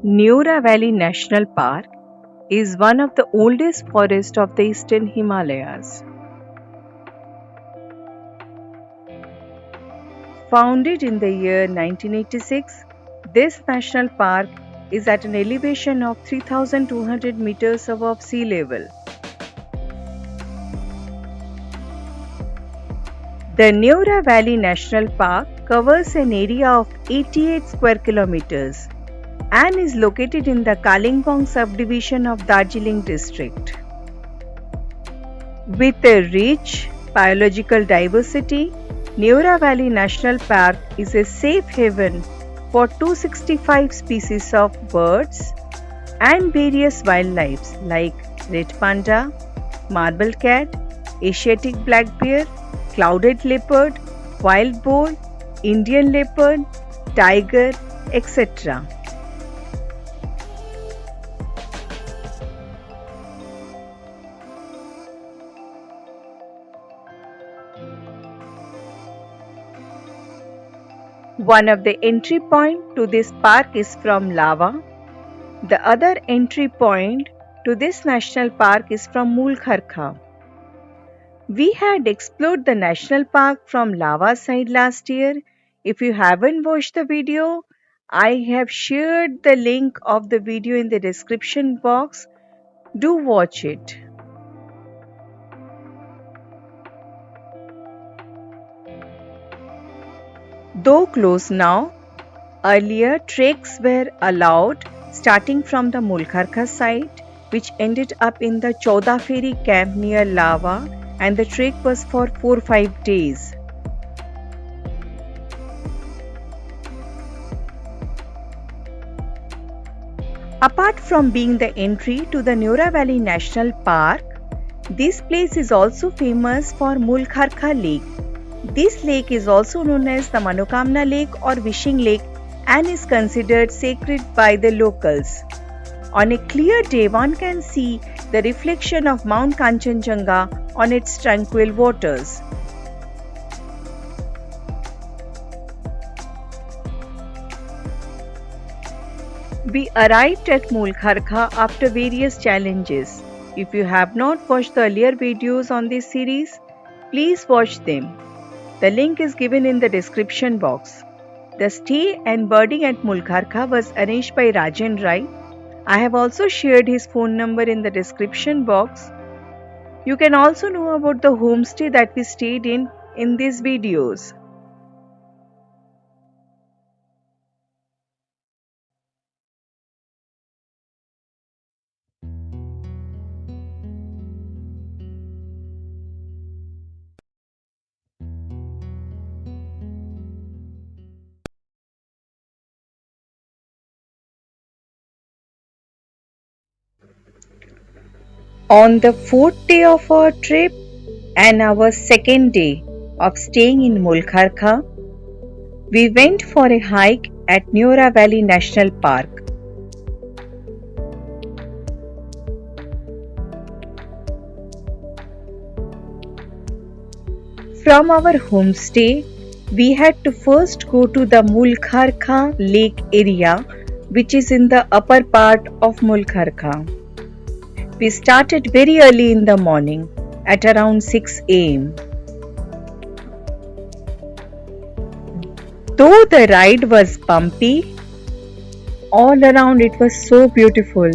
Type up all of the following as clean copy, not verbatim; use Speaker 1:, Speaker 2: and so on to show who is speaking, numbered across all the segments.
Speaker 1: Neora Valley National Park is one of the oldest forests of the eastern Himalayas. Founded in the year 1986, this national park is at an elevation of 3,200 meters above sea level. The Neora Valley National Park covers an area of 88 square kilometers and is located in the Kalimpong subdivision of Darjeeling district. With a rich biological diversity, Neora Valley National Park is a safe haven for 265 species of birds and various wildlife like red panda, marble cat, Asiatic black bear, clouded leopard, wild boar, Indian leopard, tiger, etc. One of the entry points to this park is from Lava. The other entry point to this national park is from Mulkharka. We had explored the national park from Lava side last year. If you haven't watched the video, I have shared the link of the video in the description box. Do watch it. Though closed now, earlier treks were allowed starting from the Mulkharka site, which ended up in the Chauda Ferry camp near Lava, and the trek was for 4-5 days. Apart from being the entry to the Neora Valley National Park, this place is also famous for Mulkharka Lake. This lake is also known as the Manokamna Lake or Wishing Lake and is considered sacred by the locals. On a clear day, one can see the reflection of Mount Kanchenjunga on its tranquil waters. We arrived at Mulkharka after various challenges. If you have not watched the earlier videos on this series, please watch them. The link is given in the description box. The stay and boarding at Mulkharka was arranged by Rajan Rai. I have also shared his phone number in the description box. You can also know about the homestay that we stayed in these videos. On the fourth day of our trip and our second day of staying in Mulkharka, we went for a hike at Neora Valley National Park. From our homestay, we had to first go to the Mulkharka Lake area, which is in the upper part of Mulkharka. We started very early in the morning at around 6 am. Though the ride was bumpy, all around it was so beautiful.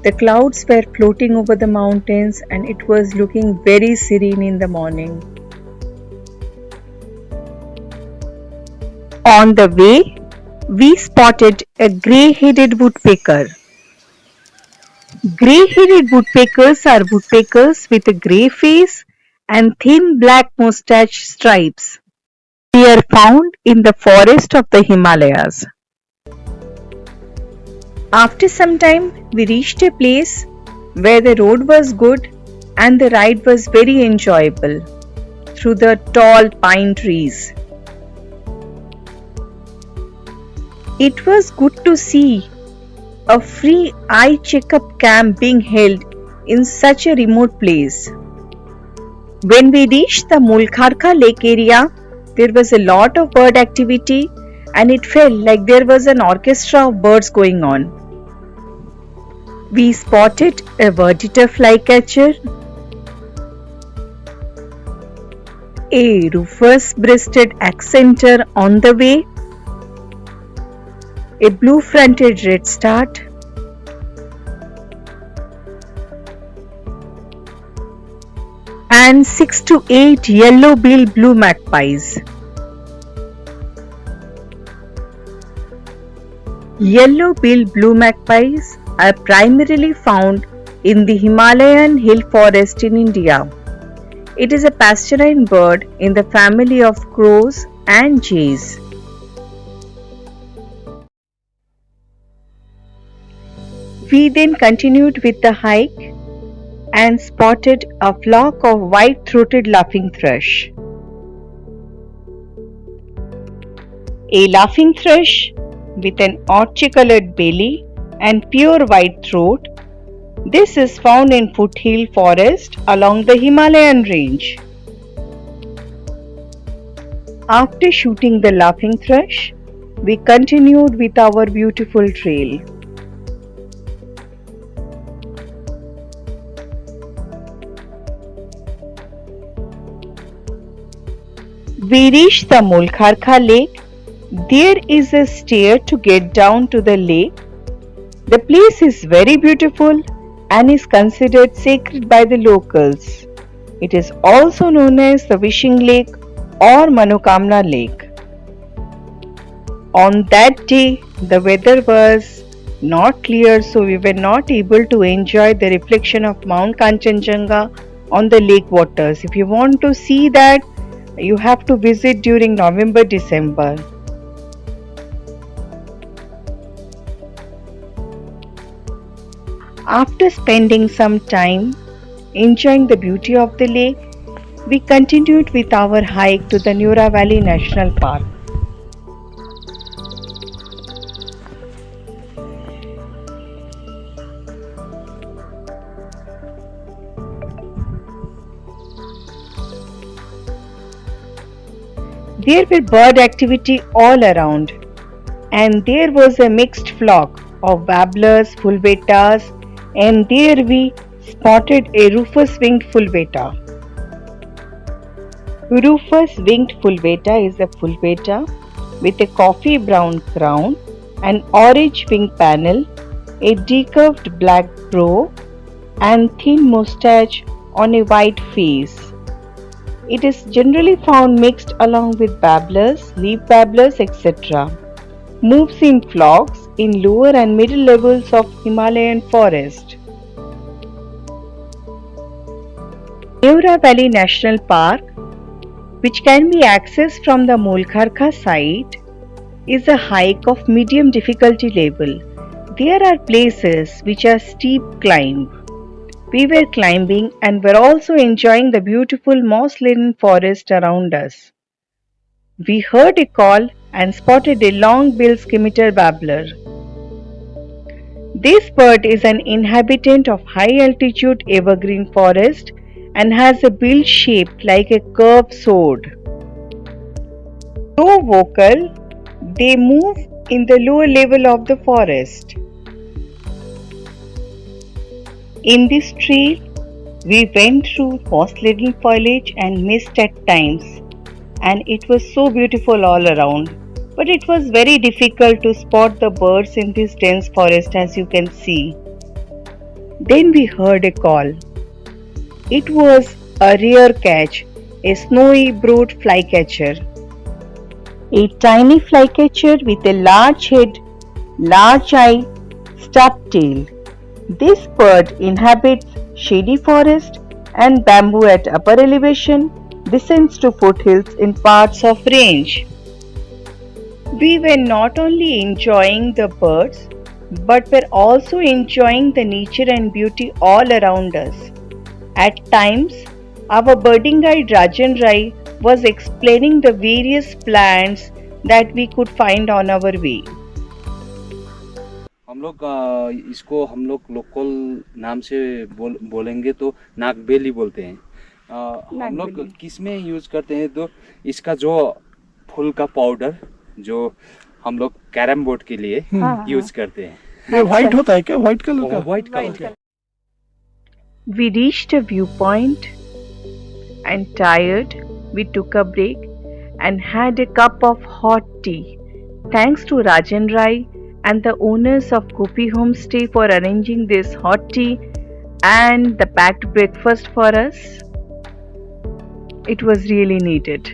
Speaker 1: The clouds were floating over the mountains and it was looking very serene in the morning. On the way, we spotted a grey-headed woodpecker. Grey-headed woodpeckers are woodpeckers with a grey face and thin black moustache stripes. They are found in the forest of the Himalayas. After some time, we reached a place where the road was good and the ride was very enjoyable through the tall pine trees. It was good to see a free eye checkup camp being held in such a remote place. When we reached the Mulkharka Lake area, there was a lot of bird activity and it felt like there was an orchestra of birds going on. We spotted a verditer flycatcher, a rufous-breasted accentor on the way, a blue-fronted redstart, and 6 to 8 yellow-billed blue magpies. Yellow-billed blue magpies are primarily found in the Himalayan hill forest in India. It is a passerine bird in the family of crows and jays. We then continued with the hike and spotted a flock of white-throated laughing thrush. A laughing thrush with an orchy-colored belly and pure white throat. This is found in foothill forest along the Himalayan range. After shooting the laughing thrush, we continued with our beautiful trail. We reached the Mulkharka lake. There is a stair to get down to the lake. The place is very beautiful and is considered sacred by the locals. It is also known as the Wishing Lake or Manokamna Lake. On that day, the weather was not clear, so we were not able to enjoy the reflection of Mount Kanchenjunga on the lake waters. If you want to see that, you have to visit during November-December. After spending some time enjoying the beauty of the lake, we continued with our hike to the Neora Valley National Park. There were bird activity all around, and there was a mixed flock of warblers, fulvetas, and there we spotted a rufous-winged fulveta. Rufous-winged fulveta is a fulveta with a coffee brown crown, an orange wing panel, a decurved black brow, and thin mustache on a white face. It is generally found mixed along with babblers, leaf babblers, etc. Moves in flocks in lower and middle levels of Himalayan forest. Neora Valley National Park, which can be accessed from the Mulkharka site, is a hike of medium difficulty level. There are places which are steep climb. We were climbing and were also enjoying the beautiful moss-laden forest around us. We heard a call and spotted a long-billed scimitar babbler. This bird is an inhabitant of high-altitude evergreen forest and has a bill shaped like a curved sword. Though vocal, they move in the lower level of the forest. In this trail, we went through moss-laden foliage and mist at times, and it was so beautiful all around. But it was very difficult to spot the birds in this dense forest, as you can see. Then we heard a call. It was a rare catch, a snowy-browed flycatcher. A tiny flycatcher with a large head, large eye, stub tail. This bird inhabits shady forest and bamboo at upper elevation, descends to foothills in parts of range. We were not only enjoying the birds, but were also enjoying the nature and beauty all around us. At times, our birding guide Rajan Rai was explaining the various plants that we could find on our way.
Speaker 2: हम लोग इसको हम लोग local नाम से बोलेंगे तो नागबेली बोलते हैं। हम लोग किस में यूज़ करते हैं तो इसका जो फूल का पाउडर जो हम लोग कैरम बोर्ड के लिए यूज करते हैं।
Speaker 3: ये व्हाइट होता है क्या? व्हाइट कलर का?
Speaker 2: White colour.
Speaker 1: We reached a viewpoint and tired, we took a break and had a cup of hot tea. Thanks to Rajan Rai and the owners of Gopi Homestay for arranging this hot tea and the packed breakfast for us. It was really needed.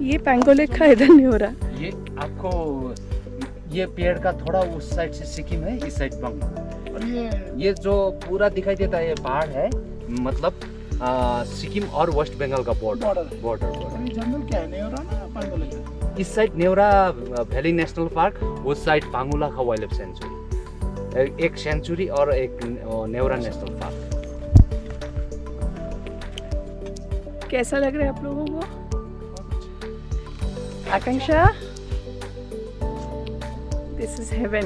Speaker 4: ये पैंगोलिक का इधर नहीं हो रहा।
Speaker 2: ये आपको ये पेड़ का थोड़ा उस साइड से सिक्किम है, इस साइड बंग।
Speaker 3: और
Speaker 2: ये जो पूरा दिखाई देता है ये पहाड़ है, मतलब सिक्किम और वेस्ट बंगाल का बॉर्डर।
Speaker 3: ये जंगल क्या है? नेवरा ना पांगोला का?
Speaker 2: इस side Neora valley national park, उस साइड पांगुला का वाइल्ड लाइफ सेंचुरी, एक सेंचुरी और एक नेवरा नेशनल पार्क।
Speaker 4: कैसा लग रहा है आप लोगों को? आकांक्षा, this is heaven.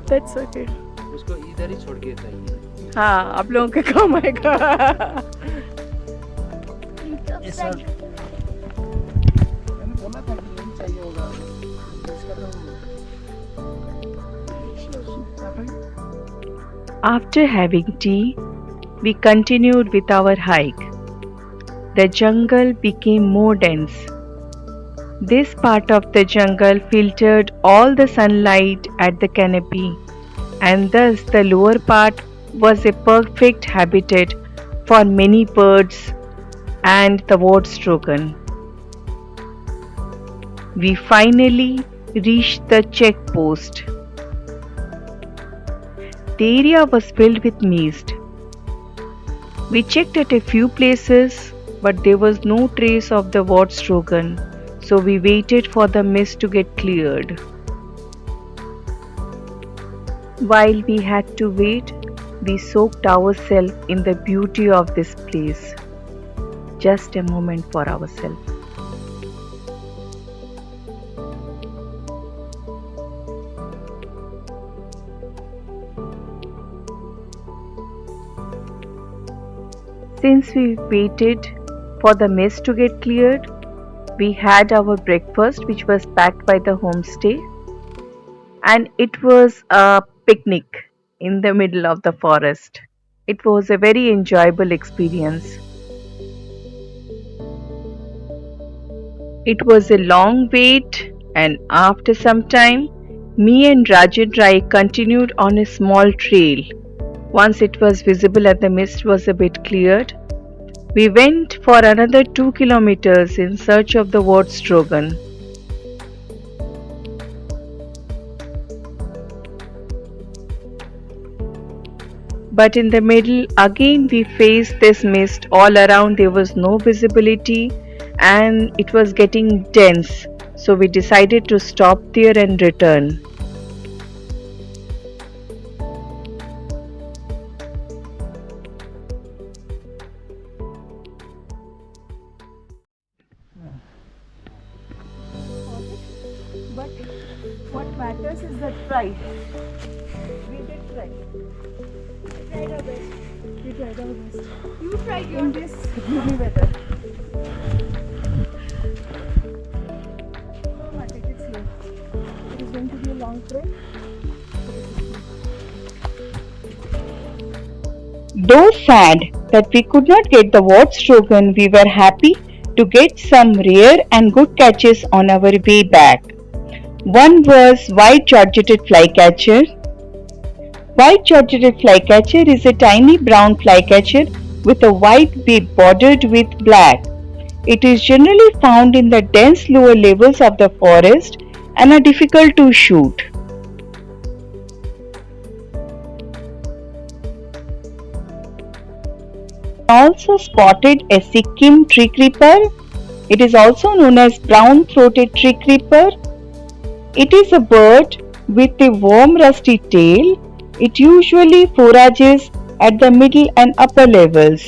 Speaker 4: That's okay.
Speaker 2: उसको इधर ही छोड़ के चाहिए।
Speaker 4: हाँ, आप लोगों के काम आएगा।
Speaker 3: मैंने बोला था कि यही चाहिए होगा।
Speaker 1: After having tea, we continued with our hike. The jungle became more dense. This part of the jungle filtered all the sunlight at the canopy, and thus the lower part was a perfect habitat for many birds and the wartstrogan. We finally reached the checkpost. The area was filled with mist. We checked at a few places, but there was no trace of the wartstrogan, so we waited for the mist to get cleared. While we had to wait, we soaked ourselves in the beauty of this place. Just a moment for ourselves. Since we waited for the mist to get cleared, we had our breakfast, which was packed by the homestay, and it was a picnic in the middle of the forest. It was a very enjoyable experience. It was a long wait, and after some time, me and Rajan Rai continued on a small trail. Once it was visible and the mist was a bit cleared, we went for another 2 kilometers in search of the wartstrogan. But in the middle, again we faced this mist. All around there was no visibility and it was getting dense. So we decided to stop there and return. But what matters is the try. We did try. We tried our best. We tried our best. You tried your best. In this gloomy weather. Take it slow. It is going to be a long trek. Though sad that we could not get the wartstrogan, we were happy to get some rare and good catches on our way back. One was white georgeted flycatcher. White georgeted flycatcher is a tiny brown flycatcher with a white beak bordered with black. It is generally found in the dense lower levels of the forest and are difficult to shoot. Also spotted a Sikkim tree creeper. It is also known as brown-throated tree creeper. It is a bird with a warm rusty tail. It usually forages at the middle and upper levels.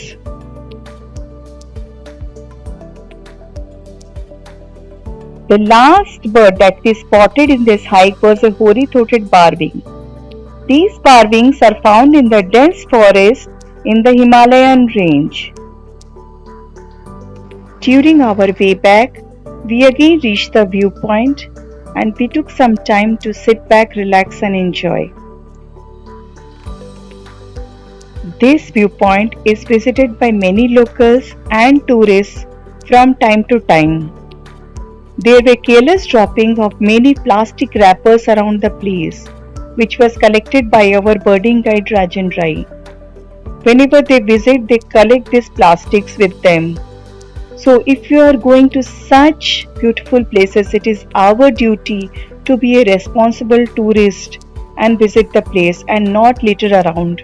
Speaker 1: The last bird that we spotted in this hike was a hoary-throated barbing. These carvings are found in the dense forest in the Himalayan range. During our way back, we again reached the viewpoint and we took some time to sit back, relax, and enjoy. This viewpoint is visited by many locals and tourists from time to time. There were careless dropping of many plastic wrappers around the place, which was collected by our birding guide Rajan Rai. Whenever they visit, they collect these plastics with them. So, if you are going to such beautiful places, it is our duty to be a responsible tourist and visit the place and not litter around.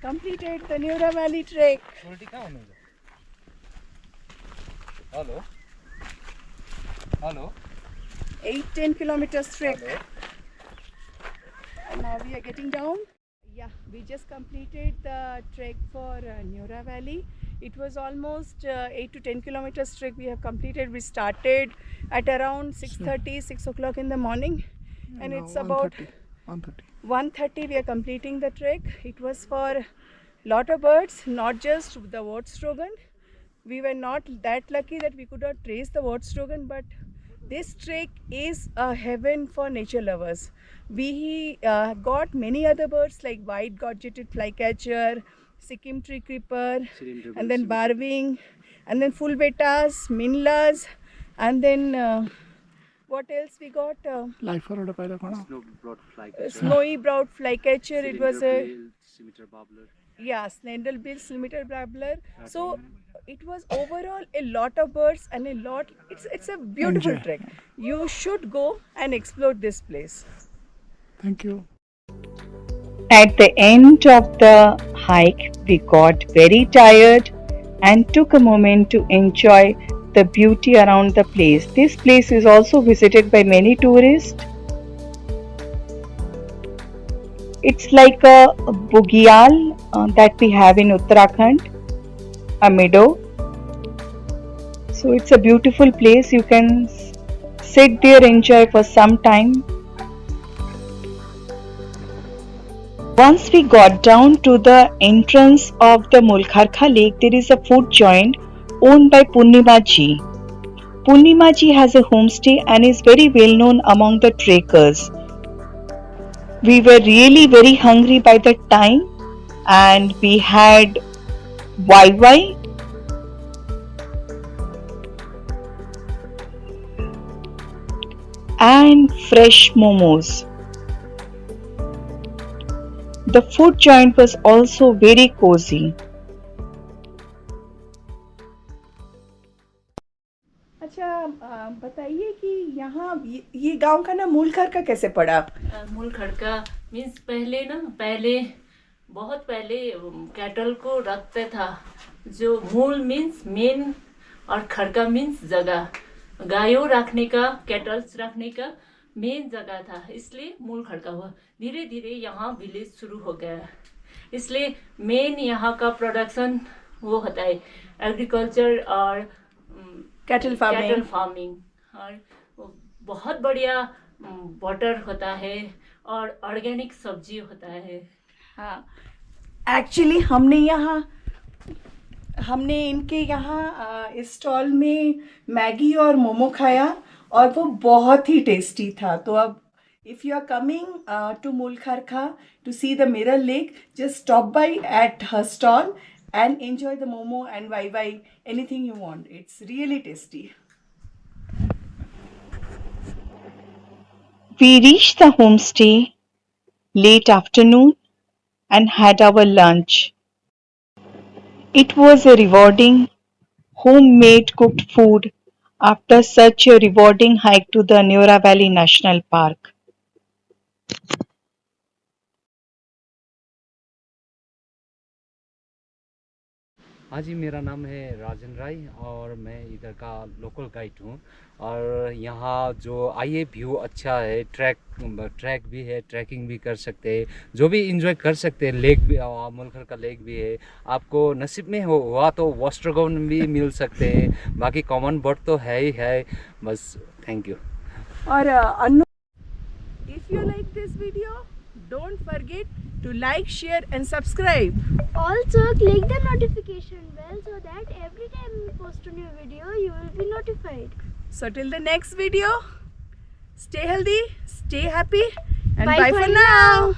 Speaker 4: Completed the Neora Valley trek.
Speaker 2: उल्टी कहाँ हुनुहुन्छ hello hello
Speaker 4: 8-10 kilometers trek. And now we are getting down. Yeah, we just completed the trek for Neora Valley. It was almost 8 to 10 kilometers trek we have completed. We started at around 6:30, 6 o'clock in the morning, and it's about 1:30 we are completing the trek. It was for lot of birds, not just the Wortsrogen. We were not that lucky that we could not trace the Wortsrogen, but this trek is a heaven for nature lovers. We got many other birds like white gorgeted flycatcher, Sikkim tree creeper, and then barwing, and then full betas, minlas, and then what else we got?
Speaker 3: Life for पहिला कोण
Speaker 4: Snowy browed flycatcher. It was a
Speaker 2: scimitar babbler.
Speaker 4: yeah, slender bill, scimitar babbler. So it was overall a lot of birds and a lot. It's a beautiful
Speaker 3: Enjoy.
Speaker 4: trek. You should go and explore this place.
Speaker 3: Thank you
Speaker 1: At the end of the hike, we got very tired and took a moment to enjoy the beauty around the place. This place is also visited by many tourists. It's like a bugyal that we have in Uttarakhand, a meadow. So it's a beautiful place. You can sit there, enjoy for some time. Once we got down to the entrance of the Mulkharka lake, there is a food joint owned by Purnima ji. Purnima ji has a homestay and is very well known among the trekkers. We were really very hungry by that time and we had YY and fresh momos. The food joint was also very cozy.
Speaker 4: अच्छा बताइए कि यहाँ ये गांव का ना मूलखरका कैसे पड़ा?
Speaker 5: मूल खड़का मीन्स पहले बहुत पहले कैटल को रखते था. जो मूल मीन्स मेन और खड़का मीन्स जगह. गायों रखने का, कैटल्स रखने का मेन जगह था, इसलिए मूल खड़का हुआ. धीरे धीरे यहाँ विलेज शुरू हो गया, इसलिए मेन यहाँ का प्रोडक्शन वो होता है एग्रीकल्चर और
Speaker 4: कैटल
Speaker 5: फार्मिंग. और बहुत बढ़िया वाटर होता है और ऑर्गेनिक सब्जी होता है.
Speaker 4: हाँ, एक्चुअली हमने इनके यहाँ इस स्टॉल में मैगी और मोमो खाया और वो बहुत ही टेस्टी था. तो अब if you are coming to Mulkharka to see the mirror lake, just stop by at her stall and enjoy the momo and YY, anything you want. It's really tasty.
Speaker 1: We reached the homestay late afternoon and had our lunch. It was a rewarding homemade cooked food after such a rewarding hike to the Neora Valley National Park.
Speaker 2: हाँ जी, मेरा नाम है राजन राय और मैं इधर का local guide हूँ। और यहाँ जो आइए व्यू अच्छा है, ट्रैक भी है, ट्रैकिंग भी कर सकते हैं, जो भी इंजॉय कर सकते हैं। लेक भी, मुलखर का लेक भी है। आपको नसीब में हुआ तो वास्ट्रगोन भी मिल सकते हैं। बाकी कॉमन बोट तो है ही है। बस थैंक यू।
Speaker 4: और if you like this video, don't forget to like, share and subscribe.
Speaker 6: Also, click the notification bell so that every time we post a new video, you will be notified.
Speaker 4: So till the next video, stay healthy, stay happy and
Speaker 6: Bye
Speaker 4: bye
Speaker 6: for
Speaker 4: for now.